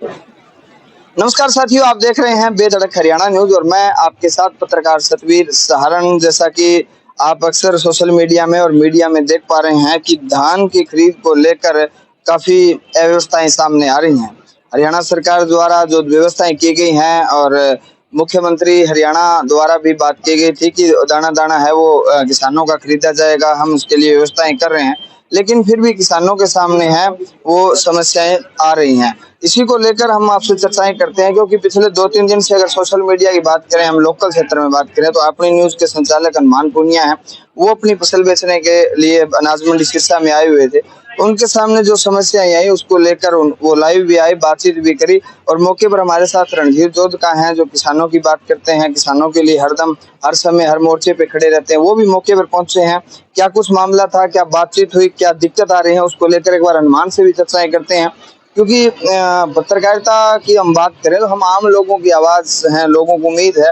नमस्कार साथियों, आप देख रहे हैं बेधड़क हरियाणा न्यूज और मैं आपके साथ पत्रकार सतवीर सहारण। जैसा कि आप अक्सर सोशल मीडिया में और मीडिया में देख पा रहे हैं कि धान की खरीद को लेकर काफी अव्यवस्थाएं सामने आ रही हैं। हरियाणा सरकार द्वारा जो व्यवस्थाएं की गई हैं और मुख्यमंत्री हरियाणा द्वारा भी बात की गई थी कि दाना दाना है वो किसानों का खरीदा जाएगा, हम उसके लिए व्यवस्थाएं कर रहे हैं, लेकिन फिर भी किसानों के सामने है वो समस्याएं आ रही हैं। इसी को लेकर हम आपसे चर्चाएं करते हैं, क्योंकि पिछले 2-3 दिन से अगर सोशल मीडिया की बात करें, हम लोकल क्षेत्र में बात करें, तो अपनी न्यूज के संचालक हनुमान पूनिया हैं, वो अपनी फसल बेचने के लिए अनाज मंडी सिरसा में आए हुए थे। उनके सामने जो समस्याएं आई उसको लेकर वो लाइव भी आए, बातचीत भी करी और मौके पर हमारे साथ रणधीर जोध का हैं जो किसानों की बात करते हैं, किसानों के लिए हरदम हर समय हर मोर्चे पे खड़े रहते हैं। वो भी मौके पर पहुंचे हैं। क्या कुछ मामला था, क्या बातचीत हुई, क्या दिक्कत आ रही है, उसको लेकर एक बार हनुमान से भी चर्चाएं करते हैं। क्योंकि पत्रकारिता की हम बात करें तो हम आम लोगों की आवाज हैं, लोगों को उम्मीद है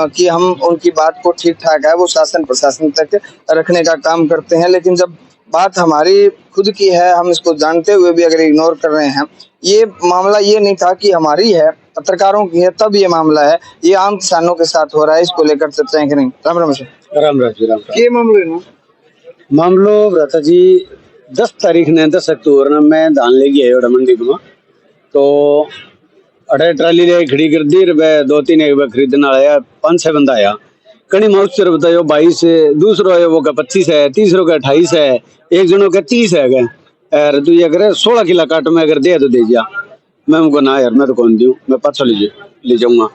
कि हम उनकी बात को ठीक ठाक है वो शासन प्रशासन तक रखने का काम करते हैं। लेकिन जब बात हमारी खुद की है, हम इसको जानते हुए भी अगर इग्नोर कर रहे हैं, ये मामला ये नहीं था कि हमारी है, पत्रकारों की है, तब ये मामला है, ये आम किसानों के साथ हो रहा है। इसको लेकर चर्चाएं करेंगे। राम राम जी। राम राम जी, राम राम। ये मामले ना मामलो भ्राता जी 10 तारीख ने 10 अक्टूबर ने मैं धान लेके आयो मंडी में। तो अठे ट्राली ले खड़ी कर दी रे, 2-3 एक खरीदने आया, 5-6 बंदा आया। कड़ी माउचर बतायो 22 है, दूसरो है वो का 25 है, तीसरो का 28 है, एक जनों का 30 है गए। यार तू ये करे 16 किलो काट में अगर दे तो दे जा। मैं उनको ना यार मैं तो कौन दूं, मैं पाछो ले जाऊंगा।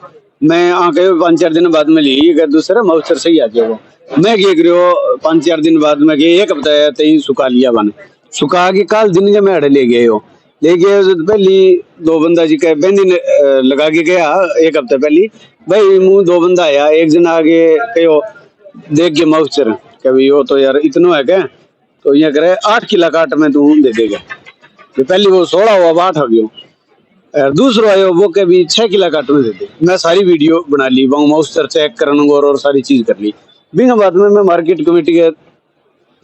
मैं आके 5-4 दिन बाद में ली अगर दूसरा माउचर सही आ जाएगा। मैं क्या करियो 5-4 दिन बाद में एक हफ्ता है तई सुखा लिया बन, सुखा के काल दिन के मैं अड़े ले गए हो। ले गए तो पहली 2 बंदा जी का बहनी ने लगा के गया एक हफ्ते पहली। भाई मुंह 2 बंदा आया, एक जन आगे कहो देख के माउचर क्या भाई वो तो यार इतनो है क्या, तो ये करे 8 किलो काट में तू दे देगा। पहली वो 16 हुआ 8 हो गयो। दूसरो आयो वो के भी 6 किलो काट में दे दे। मैं सारी वीडियो बना ली, वो माउचर चेक करन और सारी चीज कर ली। बिना बाद में मैं मार्केट कमेटी के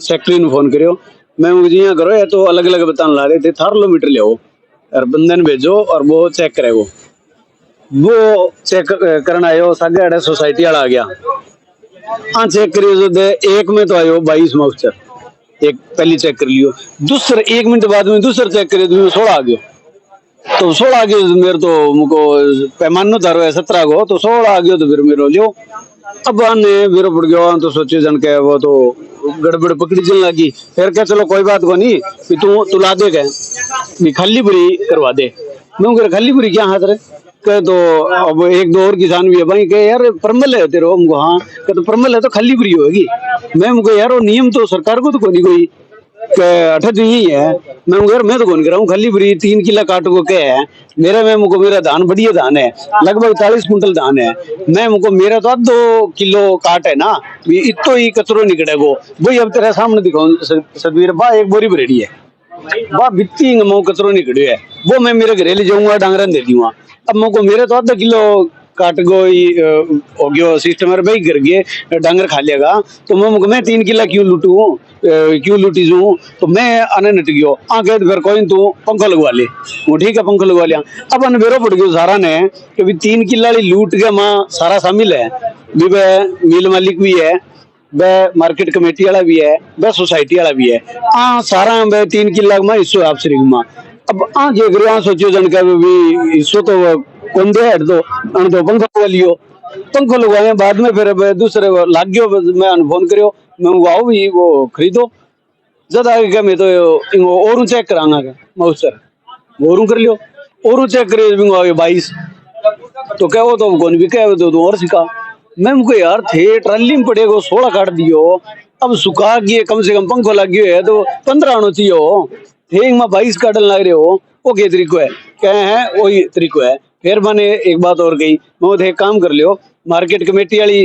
सेक्रेटरी ने फोन करियो। मैं मुझे यहाँ करो या तो अलग अलग बताने ला रहे थे, थार किलोमीटर ले आओ और बंधन भेजो और वो चेक करे। वो चेक करना आयो, साढ़े 8 सोसाइटी वाला आ गया। हाँ चेक करियो जो दे, एक में तो आयो 22 माउचर, एक पहली चेक कर लियो। दूसरे 1 मिनट बाद में दूसरा चेक करियो तो 16 आ गयो। तो 16 आ गयो मेरे तो मुझको पैमानो धारो है 17 को, तो 16 आ गयो तो फिर मेरे लियो। अब आने मेरे पड़ गया तो सोचे जन के वो तो गड़बड़ पकड़ी चलने लगी। फिर क्या चलो कोई बात को नहीं कि तू ला दे गए खाली बुरी करवा दे। मैं खाली बुरी क्या हाथ रे कहे तो अब 1-2 और किसान भी है भाई कहे यार परमल है तेरे हमको। हाँ कहे तो परमल है तो खाली बुरी होगी। मैं मुझे यार वो नियम तो सरकार को तो कोई कोई अठे तो यही है। मैं तो कौन कर रहा हूँ खाली बुरी 3 किलो काट को क्या है मेरा। मैं मुझको मेरा धान बढ़िया धान है, लगभग 40 कुंटल धान है। मैं मुझको मेरा तो 2 किलो काट है ना, इतो ही कचरो निकलेगो। वही अब तेरे सामने दिखाऊं सतवीर बा, एक बोरी भरेड़ी है बा, बित्ती मो कचरो निकले है, वो मैं मेरे घरे ले जाऊंगा डांगरन दे दूंगा। अब मुझको मेरे तो 1/2 किलो काट गो हो गयो सिस्टम भाई गिर गए डांगर खा लेगा। तो मैं 3 किलो क्यों लूटू, क्यों लूटी जू। तो मैं आने नट गयो आगे फिर कोई तू पंखा लगवा ले। वो ठीक है पंखा लगवा लिया। अब अन बेरो पड़ गयो सारा ने कि भी 3 किलो लूट के माँ सारा शामिल है भी, वह मिल मालिक भी है, वह मार्केट कमेटी वाला भी है, वह सोसाइटी वाला भी है। सारा वह 3 किलो में हिस्सो आप श्रीमा। अब जे करो सोचो जन का भी हिस्सो तो कौन दे हट दो तो पंखा लगवा लियो। पंखो लगवाए बाद में फिर दूसरे लाग गयो। मैं फोन करियो, मैं आओ भी वो खरीदो। जब आगे क्या मैं तो और चेक करांगा क्या माउचर और कर लियो, और चेक करियो 22। तो क्या वो तो कौन भी क्या तो और सिखा। मैं मुझको यार थे ट्राली में पड़ेगा 16 काट दियो। अब सुखा गए कम से कम पंखो लग गयो है तो 15 आना चाहिए हो। थे 22 काटन लग रहे हो, वो के तरीको है क्या है वही तरीको है। फिर मैंने एक बात और कही, मैं एक काम कर लियो मार्केट कमेटी वाली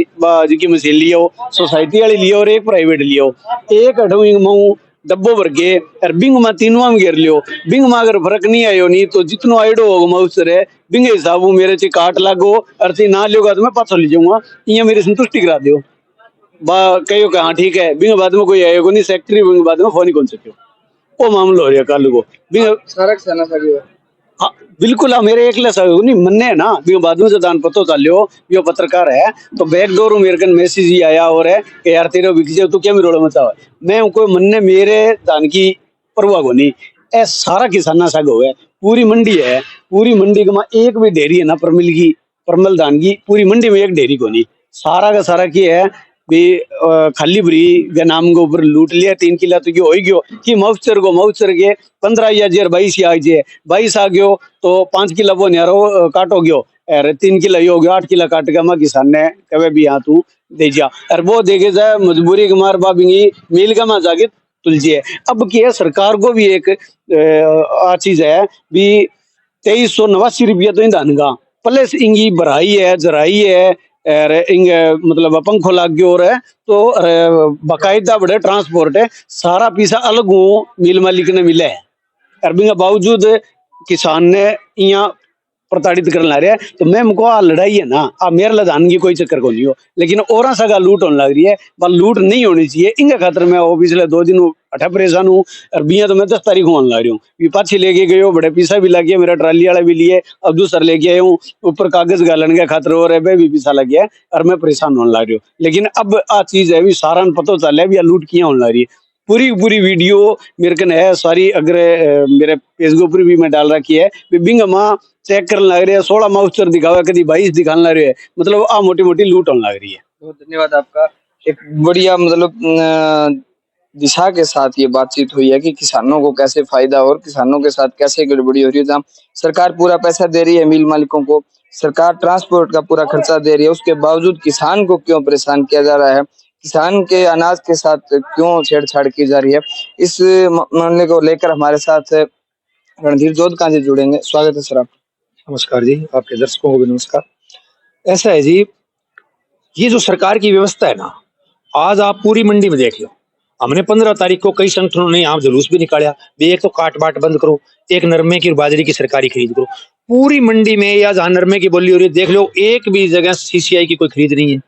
जी मशीन लियो, सोसाइटी वाली लियो और एक प्राइवेट लियो। एक अठू डब्बो भर के और बिंग में तीनों में घेर लियो। बिंग में अगर फर्क नहीं आयो नहीं तो जितनो आइडो होगा माउचर है बिंग हिसाब मेरे चे काट लागो और ना लियोगा तो मैं पाछो ले जाऊंगा। ये मेरी संतुष्टि करा दियो बा कहो हाँ ठीक है। बिंग बाद में कोई आएगा नहीं सेक्रेटरी, बिंग बाद में फोन ही कौन सको वो मामलो हो रहा कल को बिंग सारा किसान हाँ, बिल्कुल। हाँ, मेरे एक नहीं मन्ने है ना भी बाद में दान पतो चलो यो पत्रकार है तो बैकडोर मेरे कन मैसेज ही आया और है कि यार तेरे बिक जाए तो क्या मेरे रोड़ा मचा मैं उनको मन्ने मेरे दान की परवाह को नहीं ए सारा किसाना साग हो है पूरी मंडी है पूरी मंडी का एक भी डेयरी है ना परमल धान की पूरी मंडी में एक डेयरी को नहीं सारा का सारा की है भी खाली भरी के नाम के ऊपर लूट लिया 3 किला तो यो हो गयो कि मौचर के 15,000 22 आ गयो तो 5 किला वो न्यारो काटो गयो अरे 3 किला ये हो गया 8 किला काट के मैं किसान ने कहे भी यहाँ तू दे जा अरे वो देखे जाए मजबूरी के मार बाबिंगी मिल का मा जाके तुलसी है अब की है सरकार को भी एक चीज है भी 2389 रुपया तो धान का प्लस इंगी भराई है जराई है और इंग मतलब पंखो लाग गयो और है तो बाकायदा बड़े ट्रांसपोर्ट है सारा पैसा अलग हो मिल मालिक ने मिले है और बिना बावजूद किसान ने यहाँ प्रताड़ित करने ला रहा है तो मैं मुको आ लड़ाई है ना आ मेरे लदान की कोई चक्कर को नहीं हो लेकिन और सगा लूट होने लग रही है पर लूट नहीं होनी चाहिए इनके खातर मैं वो पिछले 2 दिन अठा परेशान हूँ और बिया तो मैं 10 तारीख होने लग रही हूँ पाछी लेके गए बड़े पीसा भी लग गया मेरा ट्राली वाला भी लिए अब दूसरा लेके आया हूँ ऊपर कागज गालन के खातर और भी पीसा लग गया और मैं परेशान होने लग रही हूँ लेकिन अब आ चीज है भी सारा पता चल है भी लूट किया होने लग रही है पूरी वीडियो मेरे कन है सारी अगर मेरे फेसबुक पर भी मैं डाल रखी है बिंग माँ चेक करने लग रहे हैं 16 माउचर दिखावा कभी 22 दिखाने लग रहे हैं मतलब आ मोटी मोटी लूट होने लग रही है। बहुत धन्यवाद आपका। एक बढ़िया मतलब दिशा के साथ ये बातचीत हुई है कि किसानों को कैसे फायदा और किसानों के साथ कैसे गड़बड़ी हो रही है। जहाँ सरकार पूरा पैसा दे रही है मिल मालिकों को, सरकार ट्रांसपोर्ट का पूरा खर्चा दे रही है, उसके बावजूद किसान को क्यों परेशान किया जा रहा है, किसान के अनाज के साथ क्यों छेड़छाड़ की जा रही है, इस मामले को लेकर हमारे साथ रणधीर जोधका जी जुड़ेंगे। स्वागत है सर आप। नमस्कार जी, आपके दर्शकों को भी नमस्कार। ऐसा है जी, ये जो सरकार की व्यवस्था है ना, आज आप पूरी मंडी में देख लो। हमने 15 तारीख को कई संगठनों ने यहाँ जुलूस भी निकाला भी एक तो काट बाट बंद करो, एक नरमे की और बाजरे की सरकारी खरीद करो। पूरी मंडी में या जहाँ नरमे की बोली हो रही है देख लो एक भी जगह सीसीआई की कोई खरीद नहीं है।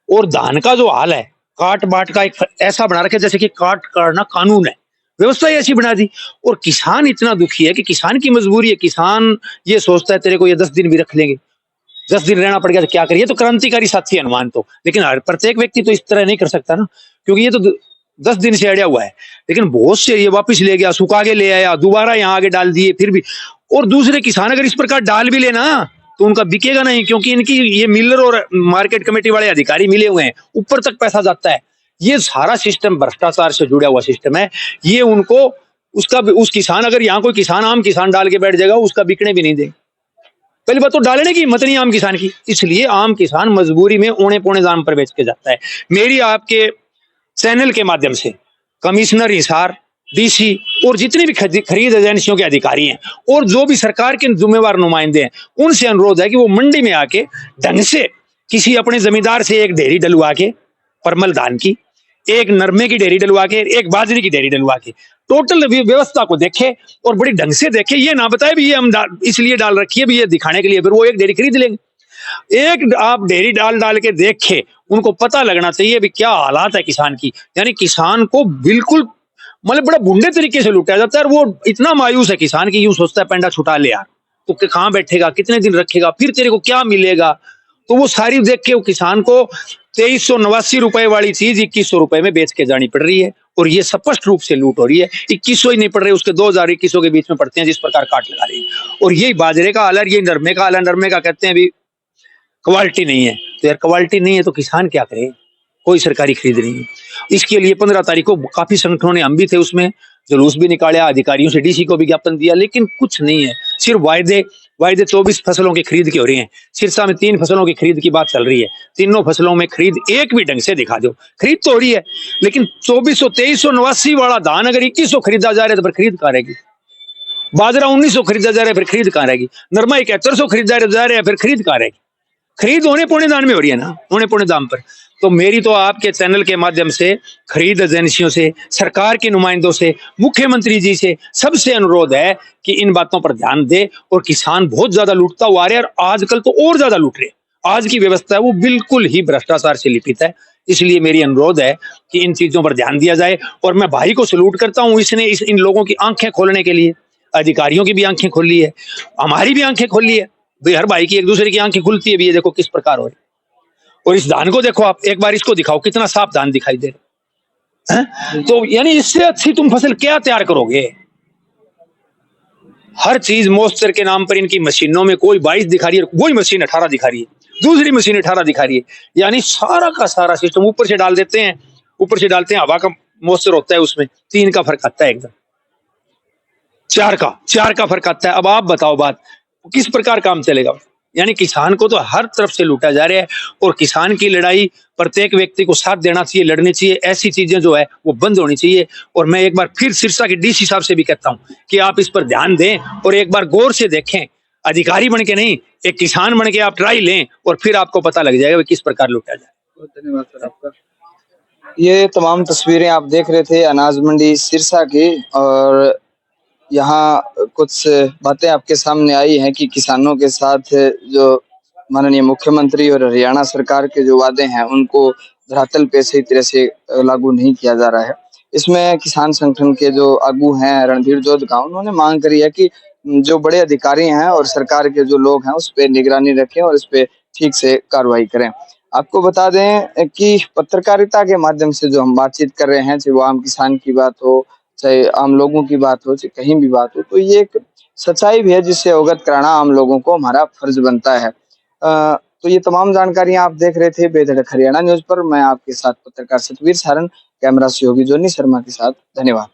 और धान का जो हाल है काट बाट का एक ऐसा बना रखे जैसे कि काट काटना कानून है, व्यवस्था ही ऐसी बना दी। और किसान इतना दुखी है कि किसान की मजबूरी है, किसान ये सोचता है तेरे को ये 10 दिन भी रख लेंगे, 10 दिन रहना पड़ गया तो क्या करिए। तो क्रांतिकारी साथी अनुमान तो, लेकिन हर प्रत्येक व्यक्ति तो इस तरह नहीं कर सकता ना, क्योंकि ये तो 10 दिन से अड़िया हुआ है। लेकिन बहुत से ये वापस ले गया, सुखा के ले आया, दोबारा यहाँ आगे डाल दिए फिर भी। और दूसरे किसान अगर इस प्रकार डाल भी लेना तो उनका बिकेगा नहीं, क्योंकि इनकी ये मिलर और मार्केट कमेटी वाले अधिकारी मिले हुए हैं, ऊपर तक पैसा जाता है। ये सारा सिस्टम भ्रष्टाचार से जुड़ा हुआ सिस्टम है। ये उनको उसका उस किसान अगर यहाँ कोई किसान आम किसान डाल के बैठ जाएगा उसका बिकने भी नहीं देगा। पहली बात तो डालने की हिम्मत नहीं आम किसान की, इसलिए आम किसान मजबूरी में औने पौने दाम पर बेच के जाता है। मेरी आपके चैनल के माध्यम से कमिश्नर हिसार, डीसी और जितनी भी खरीद एजेंसियों के अधिकारी हैं और जो भी सरकार के जिम्मेवार नुमाइंदे हैं, उनसे अनुरोध है कि वो मंडी में आके ढंग से किसी अपने जमींदार से एक डेयरी डलवा के परमल धान की, एक नरमे की डेयरी डलवा के, एक बाजरे की डेयरी डलवा के टोटल व्यवस्था को देखे और बड़ी ढंग से देखे। ये ना बताए भी ये हम इसलिए डाल रखी है भी ये दिखाने के लिए, फिर वो एक डेयरी खरीद लेंगे। एक आप डेयरी डाल के देखे, उनको पता लगना चाहिए भी क्या हालात है किसान की। यानी किसान को बिल्कुल मतलब बड़ा भुंडे तरीके से लुटाया जाता है। वो इतना मायूस है किसान की, यूं सोचता है पेंडा छुटा ले यार, तो कहाँ बैठेगा, कितने दिन रखेगा, फिर तेरे को क्या मिलेगा। तो वो सारी देख के वो किसान को 2389 रुपए वाली चीज 2100 रुपए में बेच के जानी पड़ रही है। और ये स्पष्ट रूप से लूट हो रही है। 2100 ही नहीं पड़ रहे, उसके 2021 के बीच में पड़ते हैं जिस प्रकार काट लगा रही है। और यही बाजरे का हाल है, ये नरमे का हाल है। नरमे का कहते हैं अभी क्वालिटी नहीं है, तो यार क्वालिटी नहीं है तो किसान क्या करे, कोई सरकारी खरीद नहीं है। इसके लिए 15 तारीख को काफी संगठनों ने, हम भी थे उसमें, जुलूस भी निकाला, अधिकारियों से डीसी को विज्ञापन दिया, लेकिन कुछ नहीं है। सिर्फ वायदे 24 फसलों की खरीद की हो रही है। सिरसा में 3 फसलों की खरीद की बात चल रही है, तीनों फसलों में खरीद एक भी ढंग से दिखा दो। खरीद तो हो रही है, लेकिन 2400 2389 वाला धान अगर 2100 खरीदा जा रहा है तो फिर खरीद कहाँ रहेगी। बाजरा 1900 खरीदा जा रहा है, फिर खरीद कहाँ रहेगी। नरमा 7100 खरीदा जा रहा है, फिर खरीद कहाँ रहेगी। खरीद होने पौने दाम में हो रही है ना, होने पौने दाम पर। तो मेरी तो आपके चैनल के माध्यम से खरीद एजेंसियों से, सरकार के नुमाइंदों से, मुख्यमंत्री जी से सबसे अनुरोध है कि इन बातों पर ध्यान दे। और किसान बहुत ज्यादा लूटता हुआ आ रहा है, और आजकल तो और ज्यादा लूट रहे हैं। आज की व्यवस्था है वो बिल्कुल ही भ्रष्टाचार से लिपित है। इसलिए मेरी अनुरोध है कि इन चीजों पर ध्यान दिया जाए। और मैं भाई को सलूट करता हूं, इन लोगों की आंखें खोलने के लिए अधिकारियों की भी आंखें खोली है, हमारी भी आंखें खोली है भाई, हर भाई की एक दूसरे की आंखें खुलती है भी, ये देखो किस प्रकार हो रही। और इस धान को देखो, आप एक बार इसको दिखाओ, कितना साफ धान दिखाई दे रहा है। तो यानी इससे अच्छी तुम फसल क्या तैयार करोगे? हर चीज मॉइस्चर के नाम पर इनकी मशीनों में कोई 22 दिखा रही है, वही मशीन 18 दिखा रही है, दूसरी मशीन 18 दिखा रही है। यानी सारा का सारा सिस्टम ऊपर से डाल देते हैं, ऊपर से डालते हैं, हवा का मॉइस्चर होता है उसमें, 3 का फर्क आता है एकदम, 4 का फर्क आता है। अब आप बताओ बात किस प्रकार काम चलेगा? यानी किसान को तो हर तरफ से लूटा जा रहा है, और किसान की लड़ाई प्रत्येक व्यक्ति को साथ देना चाहिए, लड़नी चाहिए, ऐसी चीजें जो है वो बंद होनी चाहिए। और मैं एक बार फिर सिरसा के डीसी साहब से भी कहता हूं कि आप इस पर ध्यान दें और एक बार गौर से देखें, अधिकारी बन के नहीं, एक किसान बन के आप ट्राई लें, और फिर आपको पता लग जाएगा कि किस प्रकार लूटा जाए। बहुत धन्यवाद सर आपका। ये तमाम तस्वीरें आप देख रहे थे अनाज मंडी सिरसा की, और यहाँ कुछ बातें आपके सामने आई हैं कि किसानों के साथ जो माननीय मुख्यमंत्री और हरियाणा सरकार के जो वादे हैं उनको धरातल पे सही तरह से लागू नहीं किया जा रहा है। इसमें किसान संगठन के जो आगू हैं रणधीर जोधगांव, उन्होंने मांग करी है कि जो बड़े अधिकारी हैं और सरकार के जो लोग हैं उस पर निगरानी रखें और इस पे ठीक से कार्रवाई करें। आपको बता दें कि पत्रकारिता के माध्यम से जो हम बातचीत कर रहे हैं, चाहे वो आम किसान की बात हो, चाहे आम लोगों की बात हो, चाहे कहीं भी बात हो, तो ये एक सच्चाई भी है जिससे अवगत कराना आम लोगों को हमारा फर्ज बनता है। तो ये तमाम जानकारियां आप देख रहे थे बेधड़क हरियाणा न्यूज पर। मैं आपके साथ पत्रकार सतवीर सारण, कैमरा सहयोगी जोनी शर्मा के साथ। धन्यवाद।